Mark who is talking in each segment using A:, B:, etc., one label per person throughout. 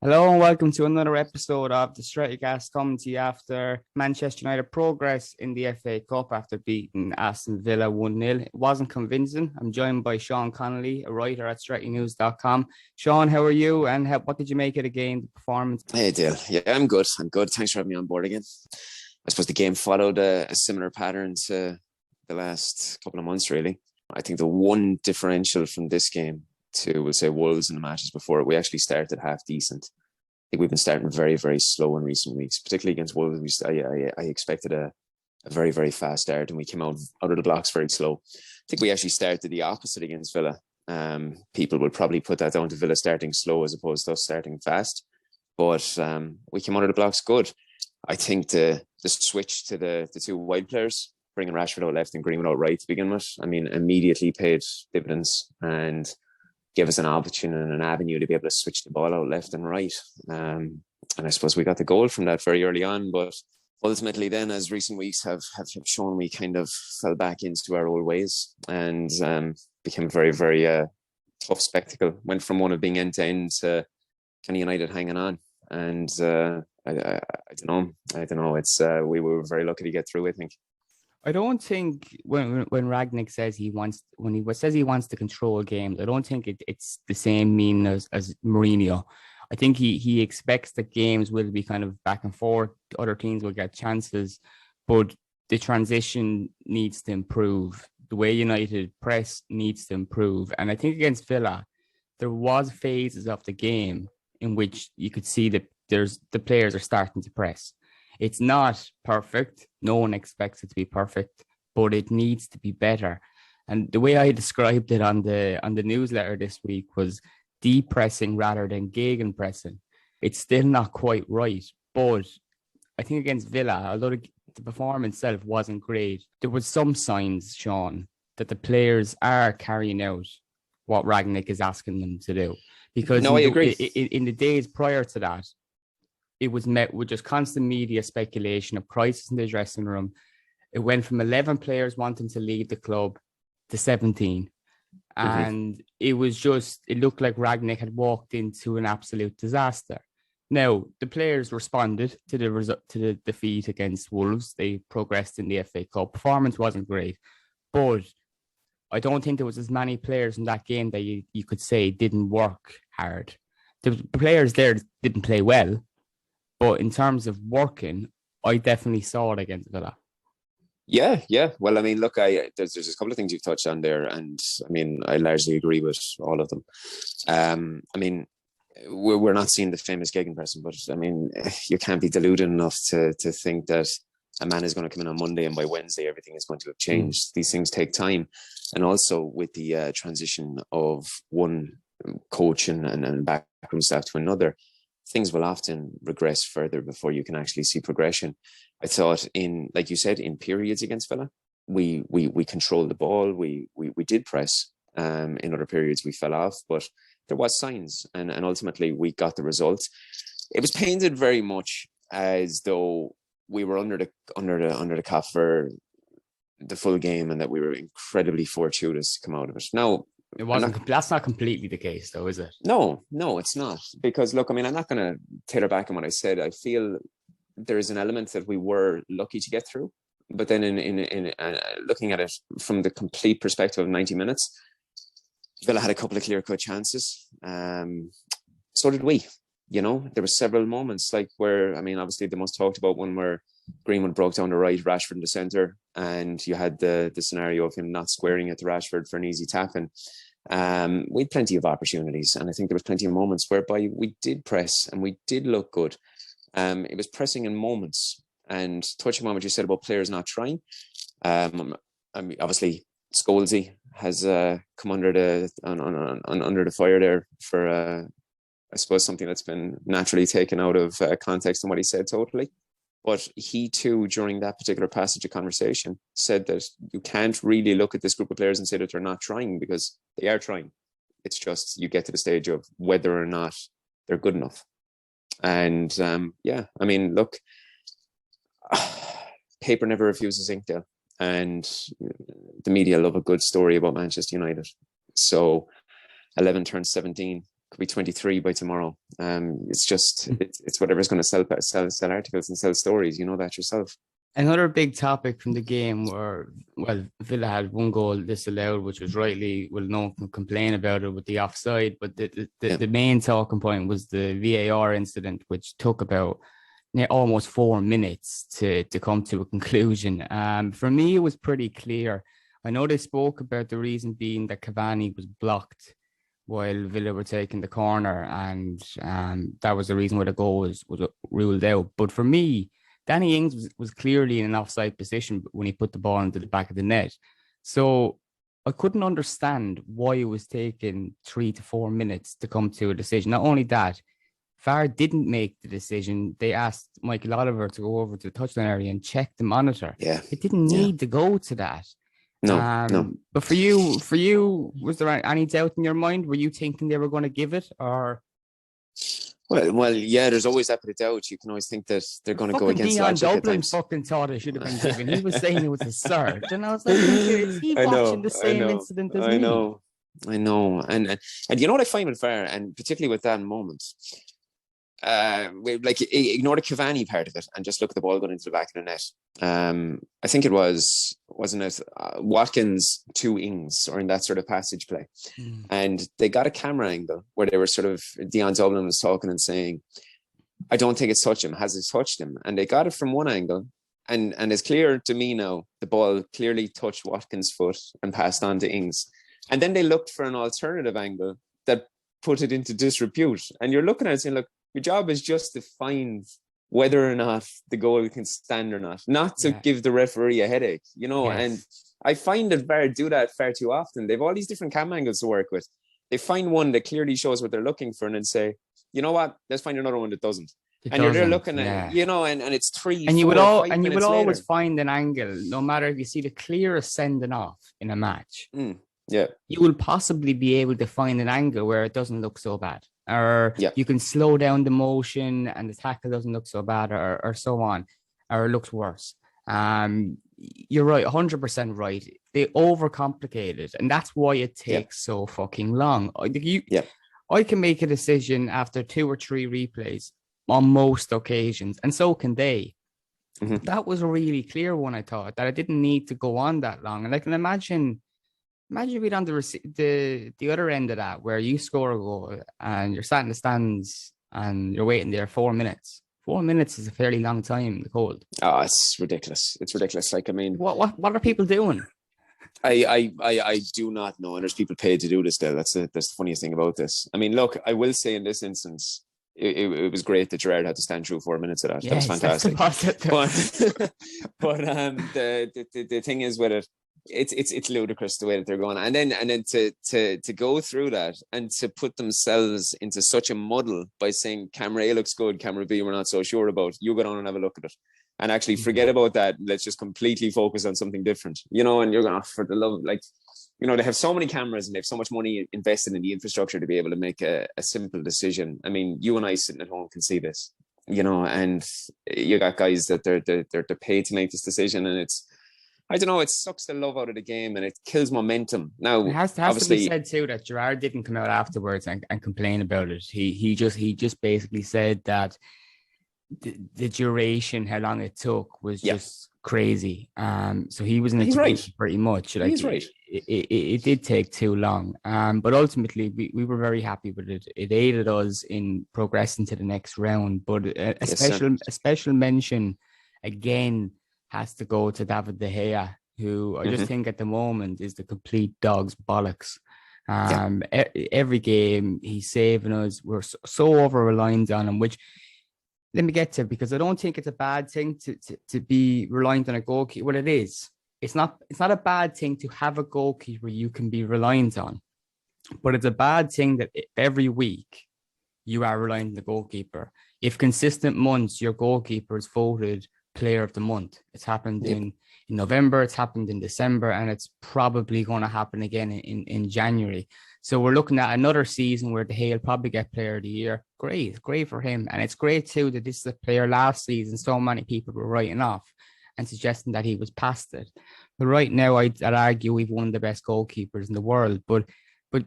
A: Hello and welcome to another episode of the Strettycast, coming to you after Manchester United progress in the FA Cup after beating Aston Villa 1-0. It wasn't convincing. I'm joined by Shaun Connolly, a writer at strettynews.com. Shaun, how are you and what did you make of the game, the performance?
B: Hey, Dale. Yeah, I'm good. Thanks for having me on board again. I suppose the game followed a similar pattern to the last couple of months, really. I think the one differential from this game to, we'll say, Wolves and the matches before it, we actually started half decent. I think we've been starting very, very slow in recent weeks, particularly against Wolves. I expected a very, very fast start, and we came out of the blocks very slow. I think we actually started the opposite against Villa. People will probably put that down to Villa starting slow as opposed to us starting fast. But we came out of the blocks good. I think the switch to the two wide players, bringing Rashford out left and Greenwood out right to begin with, immediately paid dividends and gave us an option and an avenue to be able to switch the ball out left and right. And I suppose we got the goal from that very early on. But ultimately then, as recent weeks have shown, we kind of fell back into our old ways and became a very, very tough spectacle. Went from one of being end-to-end to kind of United hanging on. And I don't know. It's we were very lucky to get through, I think.
A: I don't think when Ragnick says he wants to control games, I don't think it's the same meaning as Mourinho. I think he expects that games will be kind of back and forth. Other teams will get chances, but the transition needs to improve. The way United press needs to improve. And I think against Villa, there was phases of the game in which you could see that the players are starting to press. It's not perfect. No one expects it to be perfect, but it needs to be better. And the way I described it on the newsletter this week was deep pressing rather than gegen pressing. It's still not quite right, but I think against Villa, although the performance itself wasn't great, there was some signs, Shaun, that the players are carrying out what Ragnick is asking them to do. Because
B: No, I agree.
A: In the days prior to that, it was met with just constant media speculation of crisis in the dressing room. It went from 11 players wanting to leave the club to 17. And it looked like Ragnick had walked into an absolute disaster. Now, the players responded to the defeat against Wolves. They progressed in the FA Cup. Performance wasn't great, but I don't think there was as many players in that game that you could say didn't work hard. The players there didn't play well, but in terms of working, I definitely saw it against Villa.
B: Yeah. Well, look, there's a couple of things you've touched on there, and I largely agree with all of them. We're not seeing the famous gegenpressing, but you can't be deluded enough to think that a man is going to come in on Monday and by Wednesday everything is going to have changed. These things take time, and also with the transition of one coach and backroom staff to another, things will often regress further before you can actually see progression. I thought like you said, in periods against Villa, we controlled the ball. We did press. In other periods, we fell off, but there was signs, and ultimately we got the results. It was painted very much as though we were under the cap for the full game, and that we were incredibly fortuitous to come out of it. Now,
A: it wasn't. That's not completely the case, though, is it?
B: No, it's not. Because look, I'm not going to tailor back on what I said. I feel there is an element that we were lucky to get through, but then in looking at it from the complete perspective of 90 minutes, Villa had a couple of clear-cut chances. So did we. There were several moments like where, obviously the most talked about one where Greenwood broke down the right, Rashford in the centre, and you had the scenario of him not squaring it to Rashford for an easy tap-in. We had plenty of opportunities, and I think there was plenty of moments whereby we did press and we did look good. It was pressing in moments, and touching on what you said about players not trying. Obviously Scholesy has come under the fire there for I suppose something that's been naturally taken out of context and what he said totally. But he too, during that particular passage of conversation, said that you can't really look at this group of players and say that they're not trying, because they are trying. It's just you get to the stage of whether or not they're good enough. And look, paper never refuses ink, Dale. And the media love a good story about Manchester United. So 11 turned 17 could be 23 by tomorrow. It's just it's whatever's going to sell articles and sell stories. You know that yourself.
A: Another big topic from the game were, well, Villa had one goal disallowed, which was rightly, well, no one can complain about it with the offside, but the main talking point was the VAR incident, which took about almost 4 minutes to come to a conclusion. For me, it was pretty clear. I know they spoke about the reason being that Cavani was blocked while Villa were taking the corner, and that was the reason why the goal was ruled out. But for me, Danny Ings was clearly in an offside position when he put the ball into the back of the net. So I couldn't understand why it was taking 3 to 4 minutes to come to a decision. Not only that, VAR didn't make the decision. They asked Michael Oliver to go over to the touchline area and check the monitor.
B: Yeah.
A: It didn't need to go to that.
B: No.
A: But for you, was there any doubt in your mind? Were you thinking they were going to give it, or?
B: Well, yeah. There's always that bit of doubt. You can always think that they're going to go against
A: Dion
B: logic
A: Dublin
B: at times.
A: fucking thought it should have been given. He was saying it was a surge, and I was like, "Is he watching the same incident as me?"
B: I know, and you know what I find with VAR, and particularly with that moment. Like ignore the Cavani part of it and just look at the ball going into the back of the net. I think it wasn't it Watkins to Ings or in that sort of passage play, and they got a camera angle where they were sort of Dion Dublin was talking and saying, "I don't think it's touched him. Has it touched him?" And they got it from one angle, and it's clear to me now the ball clearly touched Watkins' foot and passed on to Ings, and then they looked for an alternative angle that put it into disrepute, and you're looking at it saying, "Look, your job is just to find whether or not the goal can stand or not to give the referee a headache, you know." Yes. And I find that VAR do that far too often. They've all these different cam angles to work with. They find one that clearly shows what they're looking for and then say, you know what, let's find another one that doesn't. You're there looking at, you know, and it's 3,
A: and
B: 4,
A: you would
B: 5 minutes
A: always
B: later.
A: find an angle, no matter if you see the clearest sending off in a match.
B: Yeah.
A: You will possibly be able to find an angle where it doesn't look so bad. Or you can slow down the motion and the tackle doesn't look so bad, or so on, or it looks worse. You're right, 100% right. They overcomplicate it, and that's why it takes so fucking long. I can make a decision after 2 or 3 replays on most occasions, and so can they. That was a really clear one, I thought, that I didn't need to go on that long. And I can imagine being on the other end of that, where you score a goal and you're sat in the stands and you're waiting there 4 minutes. 4 minutes is a fairly long time in the cold.
B: Oh, it's ridiculous. It's ridiculous. Like, I mean,
A: what are people doing?
B: I do not know. And there's people paid to do this still. That's the funniest thing about this. I mean, look, I will say in this instance, it was great that Gerrard had to stand through 4 minutes of that. Yes, that was fantastic. But the thing is with it, it's ludicrous the way that they're going, and then to go through that and to put themselves into such a muddle by saying camera A looks good, camera B we're not so sure about. You go down and have a look at it, and actually forget about that. Let's just completely focus on something different, you know. And you're going, for the love, like, you know, they have so many cameras and they have so much money invested in the infrastructure to be able to make a simple decision. I mean, you and I sitting at home can see this, you know, and you got guys that they're paid to make this decision, and it's, I don't know, it sucks the love out of the game and it kills momentum. Now,
A: it has to be said too that Gerrard didn't come out afterwards and complain about it. He just basically said that the duration, how long it took, was just crazy. So he was in a right. Pretty much. Like,
B: he's right.
A: It did take too long. But ultimately, we were very happy with it. It aided us in progressing to the next round. But a special mention again has to go to David De Gea, who I just think at the moment is the complete dog's bollocks. Every game he's saving us. We're so over-reliant on him, which, let me get to, because I don't think it's a bad thing to be reliant on a goalkeeper. Well, it is. It's not a bad thing to have a goalkeeper you can be reliant on, but it's a bad thing that every week you are reliant on the goalkeeper. If consistent months your goalkeeper is voted player of the month, it's happened in November, it's happened in December, and it's probably going to happen again in January. So we're looking at another season where De Gea will probably get player of the year. Great for him. And it's great too that this is a player last season so many people were writing off and suggesting that he was past it. But right now, I'd argue we've one of the best goalkeepers in the world. But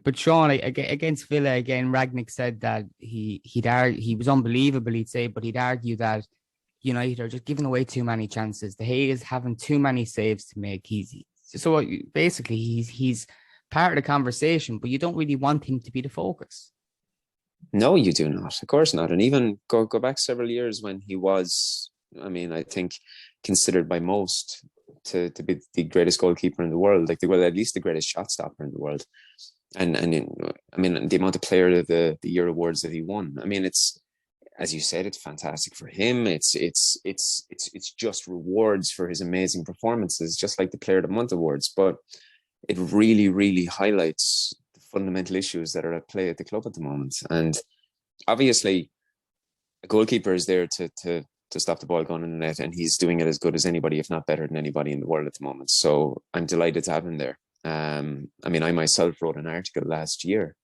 A: But Shaun, against Villa again, Ragnick said that he was unbelievable. He'd say, but he'd argue that United are just giving away too many chances. De Gea is having too many saves to make. So basically he's part of the conversation, but you don't really want him to be the focus.
B: No, you do not. Of course not. And even go back several years when he was, I think, considered by most to be the greatest goalkeeper in the world, at least the greatest shot stopper in the world. And the amount of player of the year awards that he won. It's, as you said, it's fantastic for him. It's just rewards for his amazing performances, just like the Player of the Month awards. But it really, really highlights the fundamental issues that are at play at the club at the moment. And obviously, a goalkeeper is there to stop the ball going in the net, and he's doing it as good as anybody, if not better than anybody in the world at the moment. So I'm delighted to have him there. I myself wrote an article last year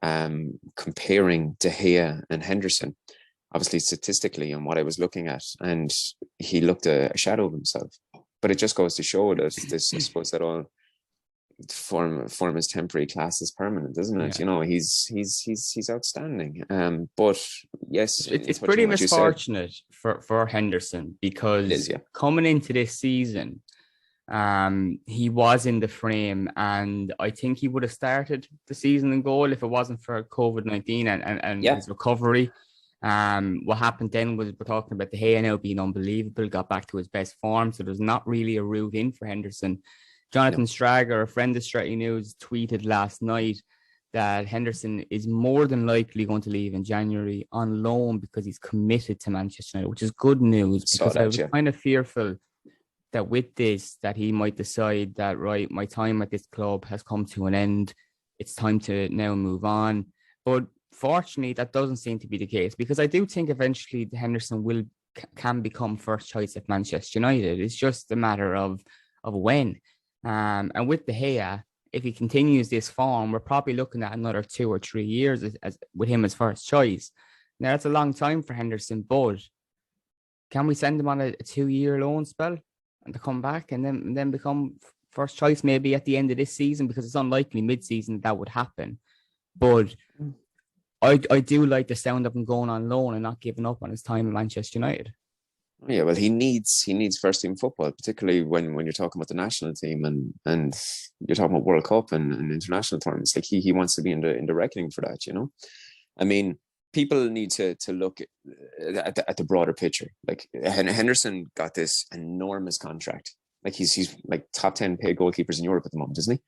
B: comparing De Gea and Henderson, obviously statistically, on what I was looking at, and he looked a shadow of himself. But it just goes to show that this, I suppose, that all form is temporary, class is permanent, isn't it?
A: Yeah.
B: He's outstanding. But yes,
A: it's pretty misfortunate for Henderson, because coming into this season, he was in the frame, and I think he would have started the season in goal if it wasn't for COVID-19 and his recovery. What happened then was, we're talking about De Gea now being unbelievable, got back to his best form, so there's not really a route in for Henderson. Jonathan Strager, a friend of Stretty News, tweeted last night that Henderson is more than likely going to leave in January on loan because he's committed to Manchester United, which is good news, because I was kind of fearful that with this, that he might decide that, right, my time at this club has come to an end. It's time to now move on. But fortunately, that doesn't seem to be the case, because I do think eventually Henderson can become first choice at Manchester United. It's just a matter of when. And with De Gea, if he continues this form, we're probably looking at another 2 or 3 years as with him as first choice. Now, that's a long time for Henderson, but can we send him on a 2-year loan spell and to come back and then become first choice maybe at the end of this season? Because it's unlikely mid-season that would happen. But I do like the sound of him going on loan and not giving up on his time at Manchester United.
B: Yeah, well, he needs first team football, particularly when you're talking about the national team and you're talking about World Cup and international tournaments. Like he wants to be in the reckoning for that, people need to look at the broader picture. Like Henderson got this enormous contract. Like he's like top 10 paid goalkeepers in Europe at the moment, isn't he?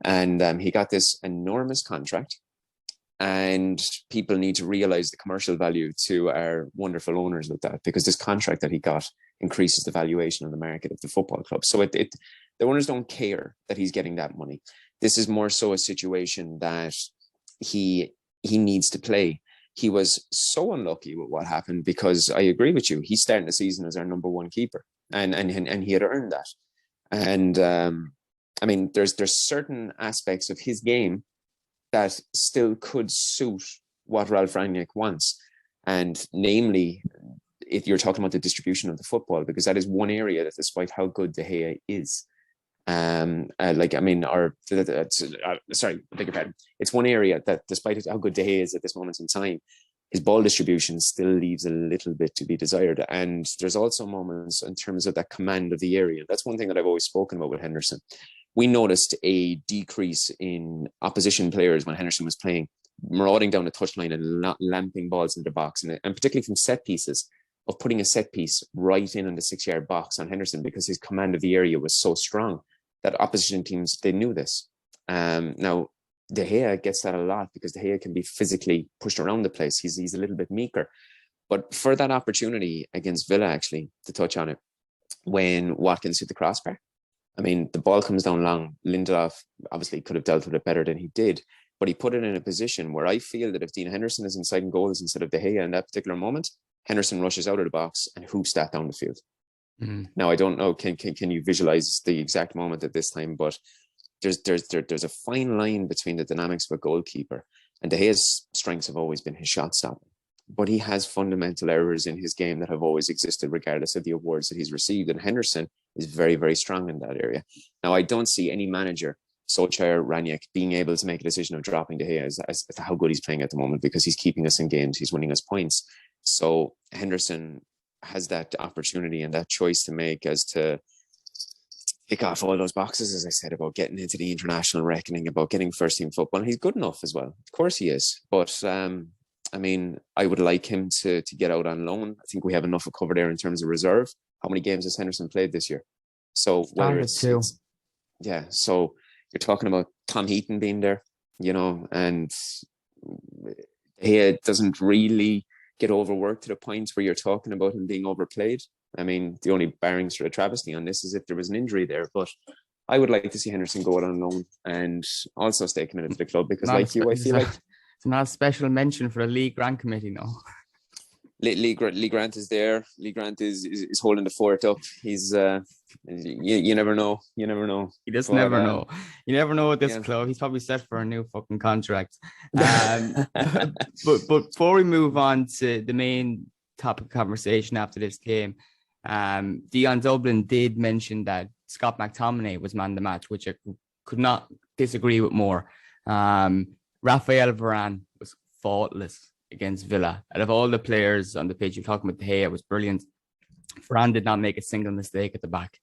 B: And he got this enormous contract. And people need to realize the commercial value to our wonderful owners with that, because this contract that he got increases the valuation of the market of the football club. So the owners don't care that he's getting that money. This is more so a situation that he needs to play. He was so unlucky with what happened, because I agree with you. He's starting the season as our number one keeper, and he had earned that. And there's certain aspects of his game that still could suit what Ralph Rangnick wants. And namely, if you're talking about the distribution of the football, because that is one area that, despite how good De Gea is, it's one area that, despite how good De Gea is at this moment in time, his ball distribution still leaves a little bit to be desired. And there's also moments in terms of that command of the area. That's one thing that I've always spoken about with Henderson. We noticed a decrease in opposition players when Henderson was playing, marauding down the touchline and lamping balls into the box, and particularly from set pieces, of putting a set piece right in the 6-yard box on Henderson, because his command of the area was so strong that opposition teams, they knew this. Now, De Gea gets that a lot, because De Gea can be physically pushed around the place. He's a little bit meeker. But for that opportunity against Villa, actually, to touch on it, when Watkins hit the crossbar, the ball comes down long. Lindelof obviously could have dealt with it better than he did, but he put it in a position where I feel that if Dean Henderson is inside goals instead of De Gea in that particular moment, Henderson rushes out of the box and hoops that down the field. Mm-hmm. Now, I don't know, can you visualize the exact moment at this time, but there's a fine line between the dynamics of a goalkeeper, and De Gea's strengths have always been his shot stopping. But he has fundamental errors in his game that have always existed, regardless of the awards that he's received. And Henderson is very, very strong in that area. Now, I don't see any manager Solskjaer, Ranić being able to make a decision of dropping De Gea as to how good he's playing at the moment, because he's keeping us in games, he's winning us points. So Henderson has that opportunity and that choice to make as to tick off all those boxes, as I said, about getting into the international reckoning, about getting first team football. And he's good enough as well. Of course he is. But I mean, I would like him to get out on loan. I think we have enough cover there in terms of reserve. How many games has Henderson played this year? So whether it's yeah, so you're talking about Tom Heaton being there, you know, and he doesn't really get overworked to the point where you're talking about him being overplayed. I mean, the only barring sort of travesty on this is if there was an injury there, but I would like to see Henderson go out on loan and also stay committed to the club, because I feel like
A: it's not a special mention for the League Grant Committee, no.
B: Lee Grant is there. Lee Grant is holding the fort up. He's you never know. You never know.
A: He just never know. You never know with this club. He's probably set for a new fucking contract. But before we move on to the main topic of conversation after this game, Dion Dublin did mention that Scott McTominay was man of the match, which I could not disagree with more. Raphael Varane was faultless against Villa. Out of all the players on the pitch, you're talking about De Gea, was brilliant. Varane did not make a single mistake at the back.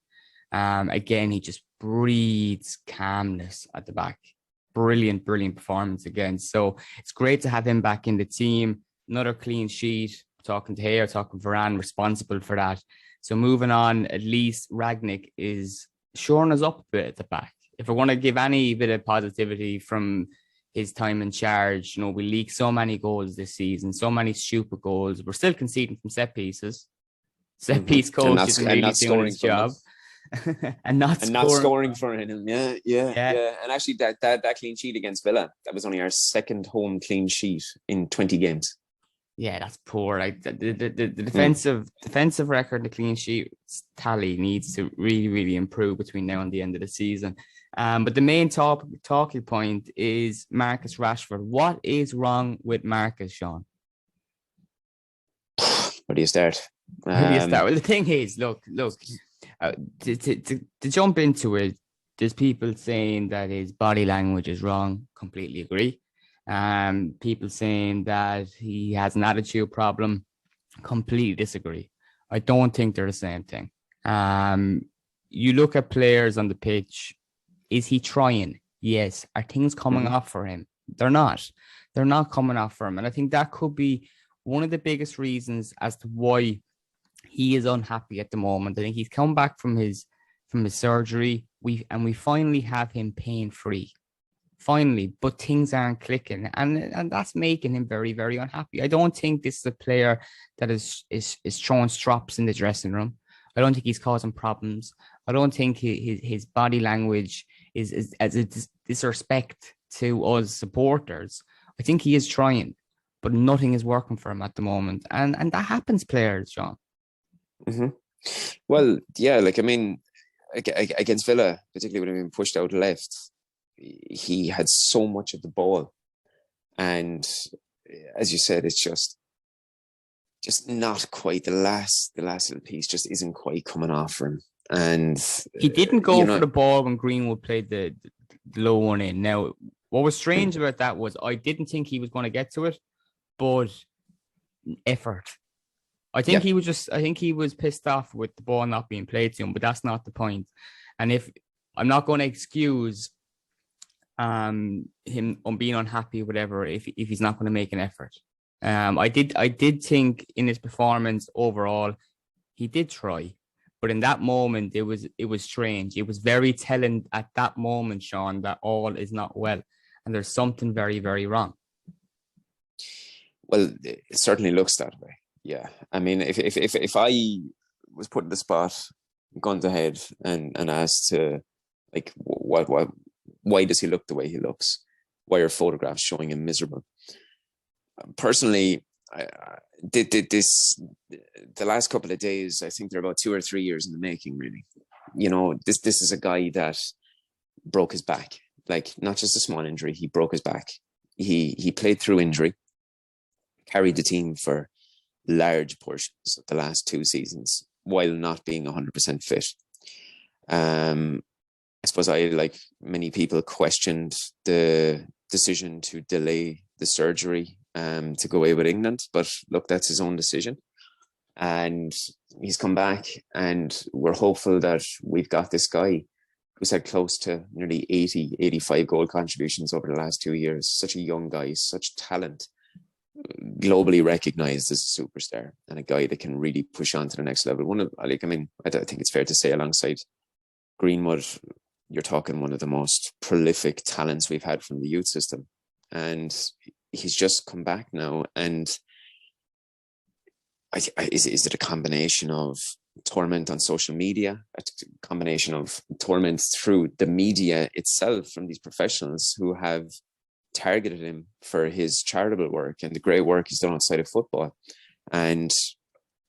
A: Again, he just breathes calmness at the back. Brilliant performance again. So it's great to have him back in the team. Another clean sheet. Talking to Gea, talking Varane, responsible for that. So moving on, at least Rangnick is shoring us up a bit at the back. If I want to give any bit of positivity from his time in charge, you know, we leaked so many goals this season, so many stupid goals. We're still conceding from set pieces. Set piece coach isn't really doing his job. and not
B: scoring for him. Yeah. And actually, that clean sheet against Villa, that was only our second home clean sheet in 20 games.
A: Yeah, that's poor. Like the defensive record, the clean sheet tally needs to really improve between now and the end of the season. But the main talking point is Marcus Rashford. What is wrong with Marcus, Shaun?
B: Where do you start?
A: Well, the thing is, look. To jump into it, there's people saying that his body language is wrong. Completely agree. People saying that he has an attitude problem. Completely disagree. I don't think they're the same thing. You look at players on the pitch. Is he trying? Yes. Are things coming off for him? They're not. They're not coming off for him. And I think that could be one of the biggest reasons as to why he is unhappy at the moment. I think he's come back from his surgery. We finally have him pain free. Finally, but things aren't clicking, and that's making him very, very unhappy. I don't think this is a player that is throwing strops in the dressing room. I don't think he's causing problems. I don't think his body language is as a disrespect to us supporters. I think he is trying, but nothing is working for him at the moment, and that happens, players, Shaun.
B: Mm-hmm. Well, yeah, like I mean, against Villa, particularly when he been pushed out left, he had so much of the ball, and as you said, it's just not quite the last little piece just isn't quite coming off for him. And
A: he didn't go for the ball when Greenwood played the low one in. Now, what was strange about that was I didn't think he was going to get to it, but effort. I think he was pissed off with the ball not being played to him, but that's not the point. And if I'm not going to excuse him on being unhappy, whatever, if he's not going to make an effort. I did think in his performance overall, he did try, but in that moment it was strange. It was very telling at that moment, Shaun, that all is not well, and there's something very, very wrong.
B: Well, it certainly looks that way. Yeah, I mean, if I was put in the spot, guns ahead, and asked to, like, why does he look the way he looks? Why are photographs showing him miserable? Personally, I did this the last couple of days. I think they're about 2 or 3 years in the making, really. You know, this is a guy that broke his back, like not just a small injury. He broke his back. He played through injury, carried the team for large portions of the last 2 seasons while not being 100% fit. I suppose suppose I, like many people, questioned the decision to delay the surgery to go away with England. But look, that's his own decision. And he's come back, and we're hopeful that we've got this guy who's had close to nearly 80, 85 goal contributions over the last 2 years. Such a young guy, such talent, globally recognized as a superstar, and a guy that can really push on to the next level. I think it's fair to say, alongside Greenwood, you're talking one of the most prolific talents we've had from the youth system. And he's just come back now. And is it a combination of torment on social media, a combination of torment through the media itself from these professionals who have targeted him for his charitable work and the great work he's done outside of football, and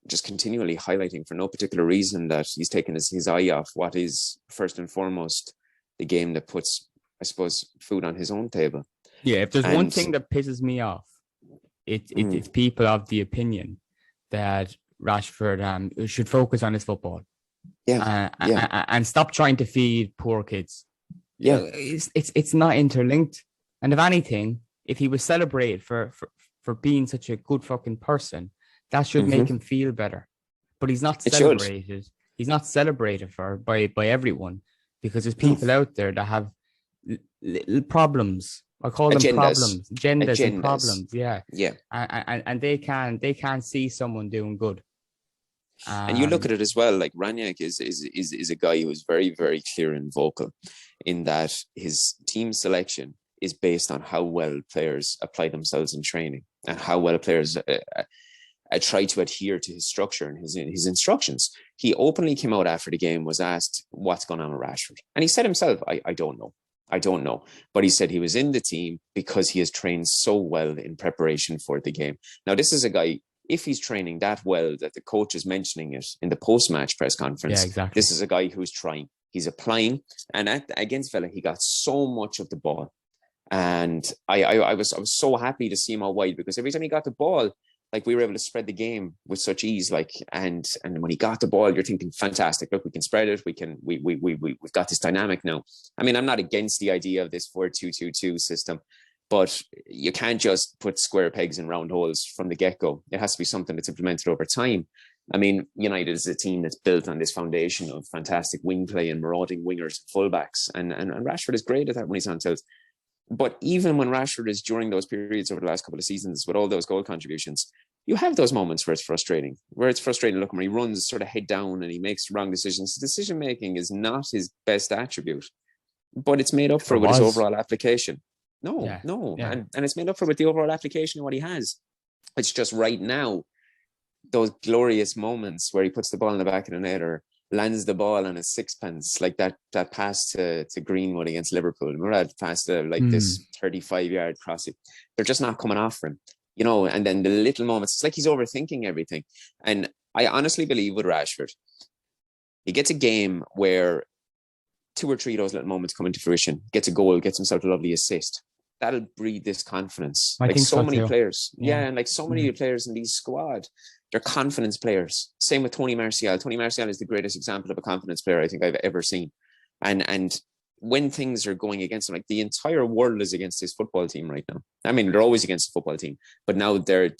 B: just continually highlighting for no particular reason that he's taken his eye off what is first and foremost the game that puts, I suppose, food on his own table.
A: Yeah, if there's one thing that pisses me off, it's people of the opinion that Rashford should focus on his football. And stop trying to feed poor kids. Yeah, it's not interlinked. And if anything, if he was celebrated for being such a good fucking person, that should make him feel better. But he's not celebrated. He's not celebrated by everyone, because there's people out there that have little problems. I call them problems, agendas and problems. Yeah. And they can't see someone doing good.
B: And you look at it as well, like Ranić is a guy who is very, very clear and vocal in that his team selection is based on how well players apply themselves in training and how well players try to adhere to his structure and his instructions. He openly came out after the game, was asked what's going on with Rashford. And he said himself, I don't know. But he said he was in the team because he has trained so well in preparation for the game. Now, this is a guy, if he's training that well that the coach is mentioning it in the post-match press conference, this is a guy who's trying. He's applying. And against Villa, he got so much of the ball. And I was so happy to see him out wide, because every time he got the ball, like, we were able to spread the game with such ease. Like, and when he got the ball, you're thinking, fantastic. Look, we can spread it. We've got this dynamic now. I mean, I'm not against the idea of this 4-2-2-2 system, but you can't just put square pegs in round holes from the get-go. It has to be something that's implemented over time. I mean, United is a team that's built on this foundation of fantastic wing play and marauding wingers, fullbacks, and Rashford is great at that when he's on tilt. But even when Rashford is during those periods over the last couple of seasons with all those goal contributions, you have those moments where it's frustrating. Look, when he runs sort of head down and he makes wrong decisions. Decision-making is not his best attribute, but it's made up for with his overall application. And it's made up for with the overall application of what he has. It's just right now, those glorious moments where he puts the ball in the back of the net or lands the ball on a sixpence, like that pass to Greenwood against Liverpool. Remember that pass to this 35-yard crossing? They're just not coming off for him, and then the little moments, it's like he's overthinking everything. And I honestly believe with Rashford, he gets a game where 2 or 3 of those little moments come into fruition, gets a goal, gets himself a lovely assist. That'll breed this confidence.
A: I think so
B: many
A: too.
B: Players. Yeah, and like so many players in these squad, they're confidence players. Same with Tony Martial. Tony Martial is the greatest example of a confidence player I think I've ever seen. And when things are going against him, like, the entire world is against his football team right now. I mean, they're always against the football team, but now they're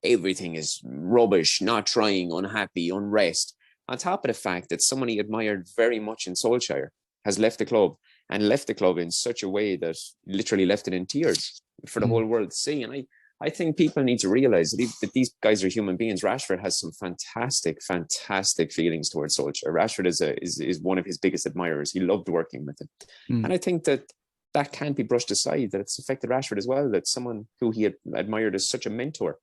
B: everything is rubbish, not trying, unhappy, unrest. On top of the fact that someone he admired very much in Solskjaer has left the club, and left the club in such a way that literally left it in tears for the whole world to see. And I think people need to realize that these guys are human beings. Rashford has some fantastic, fantastic feelings towards Solskjaer. Rashford is one of his biggest admirers. He loved working with him. And I think that can't be brushed aside, that it's affected Rashford as well, that someone who he had admired as such a mentor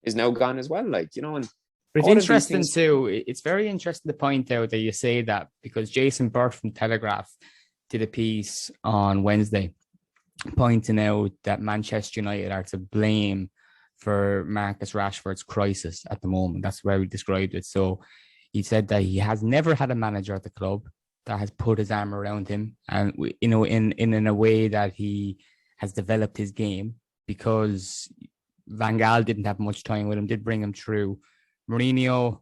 B: is now gone as well. And
A: but it's interesting too. It's very interesting to point out that you say that, because Jason Burt from Telegraph did a piece on Wednesday pointing out that Manchester United are to blame for Marcus Rashford's crisis at the moment. That's where he described it. So he said that he has never had a manager at the club that has put his arm around him, and in a way that he has developed his game, because Van Gaal didn't have much time with him, did bring him through. Mourinho,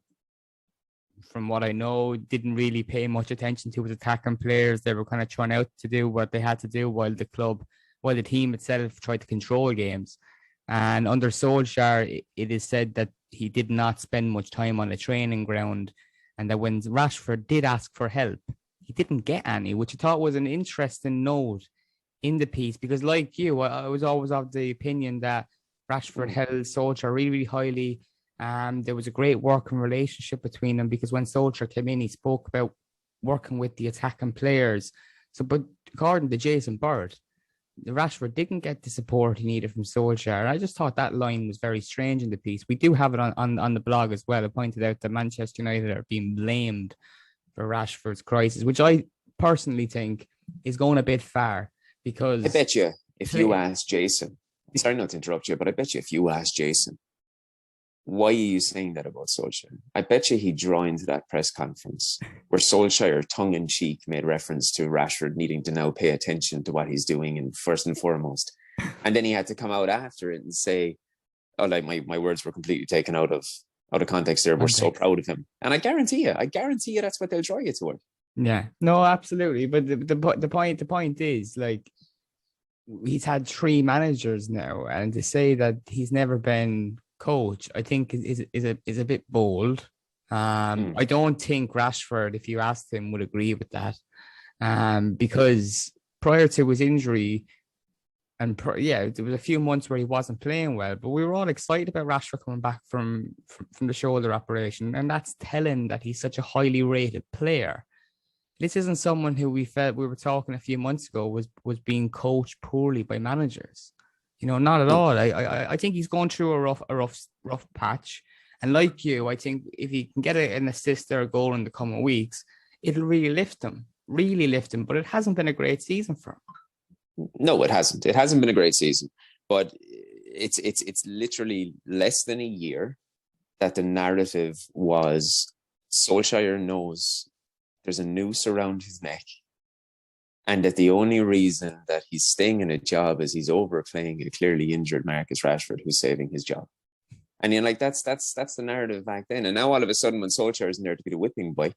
A: from what I know, didn't really pay much attention to his attacking players. They were kind of trying out to do what they had to do while the team itself tried to control games. And under Solskjaer, it is said that he did not spend much time on the training ground, and that when Rashford did ask for help, he didn't get any, which I thought was an interesting note in the piece, because like you, I was always of the opinion that Rashford held Solskjaer really, really highly. There was a great working relationship between them, because when Solskjaer came in, he spoke about working with the attacking players. So, but according to Jason Bird, Rashford didn't get the support he needed from Solskjaer. I just thought that line was very strange in the piece. We do have it on the blog as well. I pointed out that Manchester United are being blamed for Rashford's crisis, which I personally think is going a bit far, because
B: I bet you if you ask Jason, sorry not to interrupt you, but I bet you if you ask Jason, why are you saying that about Solskjaer? I bet you he'd draw into that press conference where Solskjaer, tongue-in-cheek, made reference to Rashford needing to now pay attention to what he's doing, and first and foremost. And then he had to come out after it and say, oh, like my words were completely taken out of context there. We're so proud of him. And I guarantee you that's what they'll draw you toward.
A: Yeah, no, absolutely. But the point is, like, he's had 3 managers now, and to say that he's never been coach, I think is a bit bold. I don't think Rashford, if you asked him, would agree with that. Because prior to his injury, and there was a few months where he wasn't playing well, but we were all excited about Rashford coming back from the shoulder operation, and that's telling that he's such a highly rated player. This isn't someone who we felt, we were talking a few months ago, was being coached poorly by managers. You know, not at all. I think he's going through a rough patch. And like you, I think if he can get an assist or a goal in the coming weeks, it'll really lift him. But it hasn't been a great season for him.
B: No, it hasn't. It hasn't been a great season. But it's literally less than a year that the narrative was Solskjaer knows there's a noose around his neck, and that the only reason that he's staying in a job is he's overplaying a clearly injured Marcus Rashford who's saving his job. And you're like, that's the narrative back then. And now all of a sudden, when Solskjaer isn't there to be the whipping boy,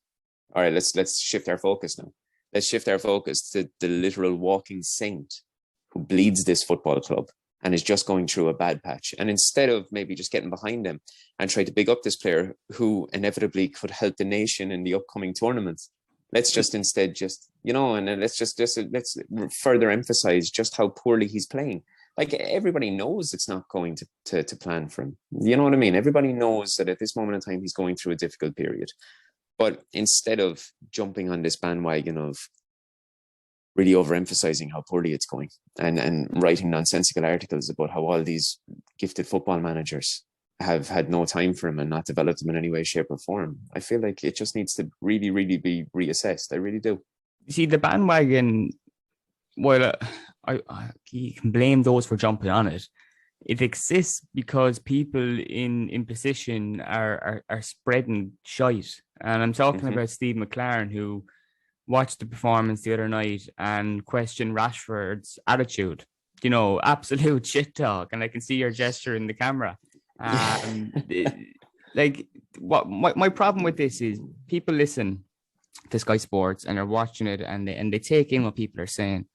B: all right, let's shift our focus now. Let's shift our focus to the literal walking saint who bleeds this football club and is just going through a bad patch. And instead of maybe just getting behind him and try to big up this player who inevitably could help the nation in the upcoming tournaments, let's just instead let's further emphasize just how poorly he's playing. Like, everybody knows it's not going to plan for him. You know what I mean? Everybody knows that at this moment in time, he's going through a difficult period. But instead of jumping on this bandwagon of really overemphasizing how poorly it's going and writing nonsensical articles about how all these gifted football managers have had no time for him and not developed him in any way, shape or form, I feel like it just needs to really, really be reassessed. I really do.
A: You see, the bandwagon, well, you can blame those for jumping on it. It exists because people in position are spreading shite. And I'm talking about Steve McClaren, who watched the performance the other night and questioned Rashford's attitude. You know, absolute shit talk. And I can see your gesture in the camera. Like, what my problem with this is, people listen to Sky Sports and are watching it, and they take in what people are saying.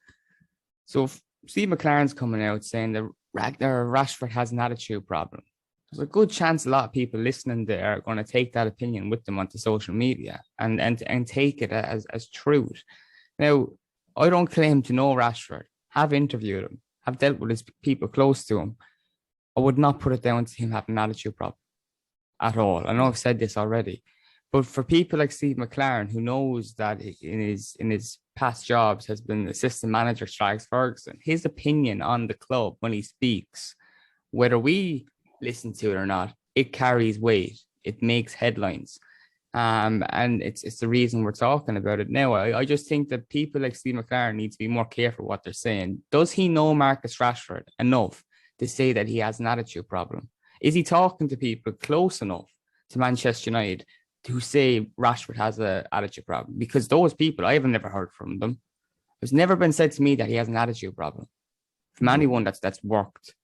A: So if Steve McClaren's coming out saying that Rashford has an attitude problem, there's a good chance a lot of people listening there are going to take that opinion with them onto social media and take it as truth. Now, I don't claim to know Rashford, have interviewed him, have dealt with his people close to him. I would not put it down to him having an attitude problem at all. I know I've said this already, but for people like Steve McClaren, who knows that in his past jobs has been assistant manager to Alex Ferguson, his opinion on the club when he speaks, whether we listen to it or not, it carries weight. It makes headlines. And it's the reason we're talking about it now. I just think that people like Steve McClaren need to be more careful what they're saying. Does he know Marcus Rashford enough to say that he has an attitude problem? Is he talking to people close enough to Manchester United to say Rashford has an attitude problem? Because those people, I have never heard from them. It's never been said to me that he has an attitude problem from anyone that's worked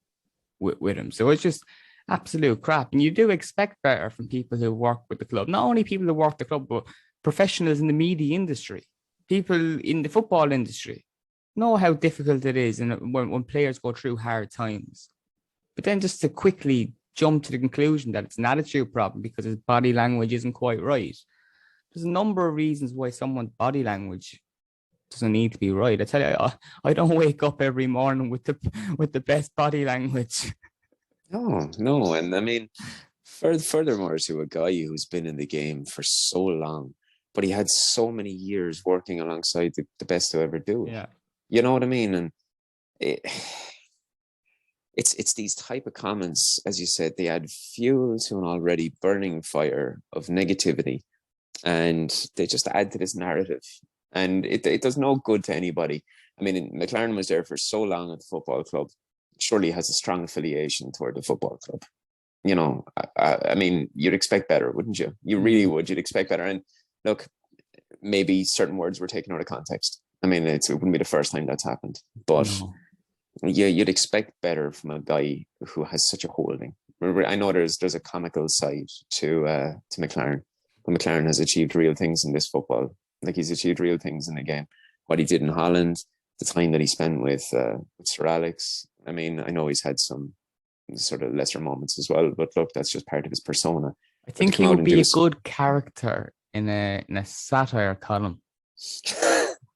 A: with him. So it's just, absolute crap. And you do expect better from people who work with the club. Not only people who work the club, but professionals in the media industry, people in the football industry know how difficult it is and when players go through hard times. But then just to quickly jump to the conclusion that it's an attitude problem because his body language isn't quite right. There's a number of reasons why someone's body language doesn't need to be right. I tell you, I don't wake up every morning with the best body language.
B: No. And I mean, furthermore, to a guy who's been in the game for so long, but he had so many years working alongside the best to ever do it.
A: Yeah.
B: You know what I mean? And it's these type of comments, as you said, they add fuel to an already burning fire of negativity, and they just add to this narrative. And it does no good to anybody. I mean, McClaren was there for so long at the football club. Surely he has a strong affiliation toward the football club. You know, I mean, you'd expect better, wouldn't you? You really would. You'd expect better. And look, maybe certain words were taken out of context. I mean, it wouldn't be the first time that's happened. But yeah, you'd expect better from a guy who has such a holding. I know there's a comical side to McClaren. But McClaren has achieved real things in this football. Like, he's achieved real things in the game. What he did in Holland, the time that he spent with Sir Alex. I mean, I know he's had some sort of lesser moments as well, but look, that's just part of his persona.
A: I think he would be a good character in a satire column.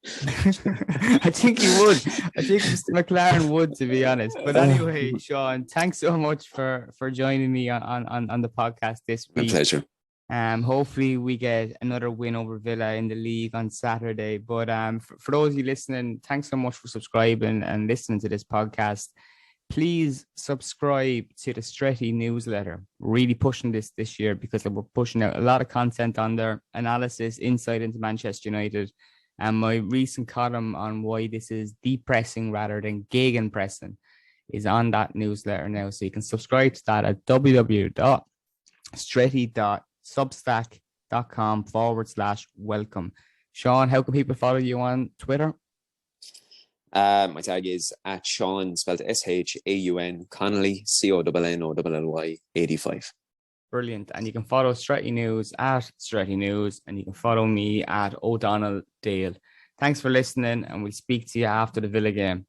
A: I think he would. I think Mr. McClaren would, to be honest. But anyway, Shaun, thanks so much for joining me on the podcast this week.
B: My pleasure.
A: Hopefully we get another win over Villa in the league on Saturday. But for those of you listening, thanks so much for subscribing and listening to this podcast. Please subscribe to the Stretty newsletter. Really pushing this year because we're pushing out a lot of content on there, analysis, insight into Manchester United. And my recent column on why this is depressing rather than gegenpressing is on that newsletter now. So you can subscribe to that at www.stretty.substack.com/welcome. Shaun, how can people follow you on Twitter?
B: My tag is at Shaun, spelled SHAUN, Connolly, CONNOLLY 85.
A: Brilliant. And you can follow Stretty News at Stretty News, and you can follow me at O'Donnell Dale. Thanks for listening, and we'll speak to you after the Villa game.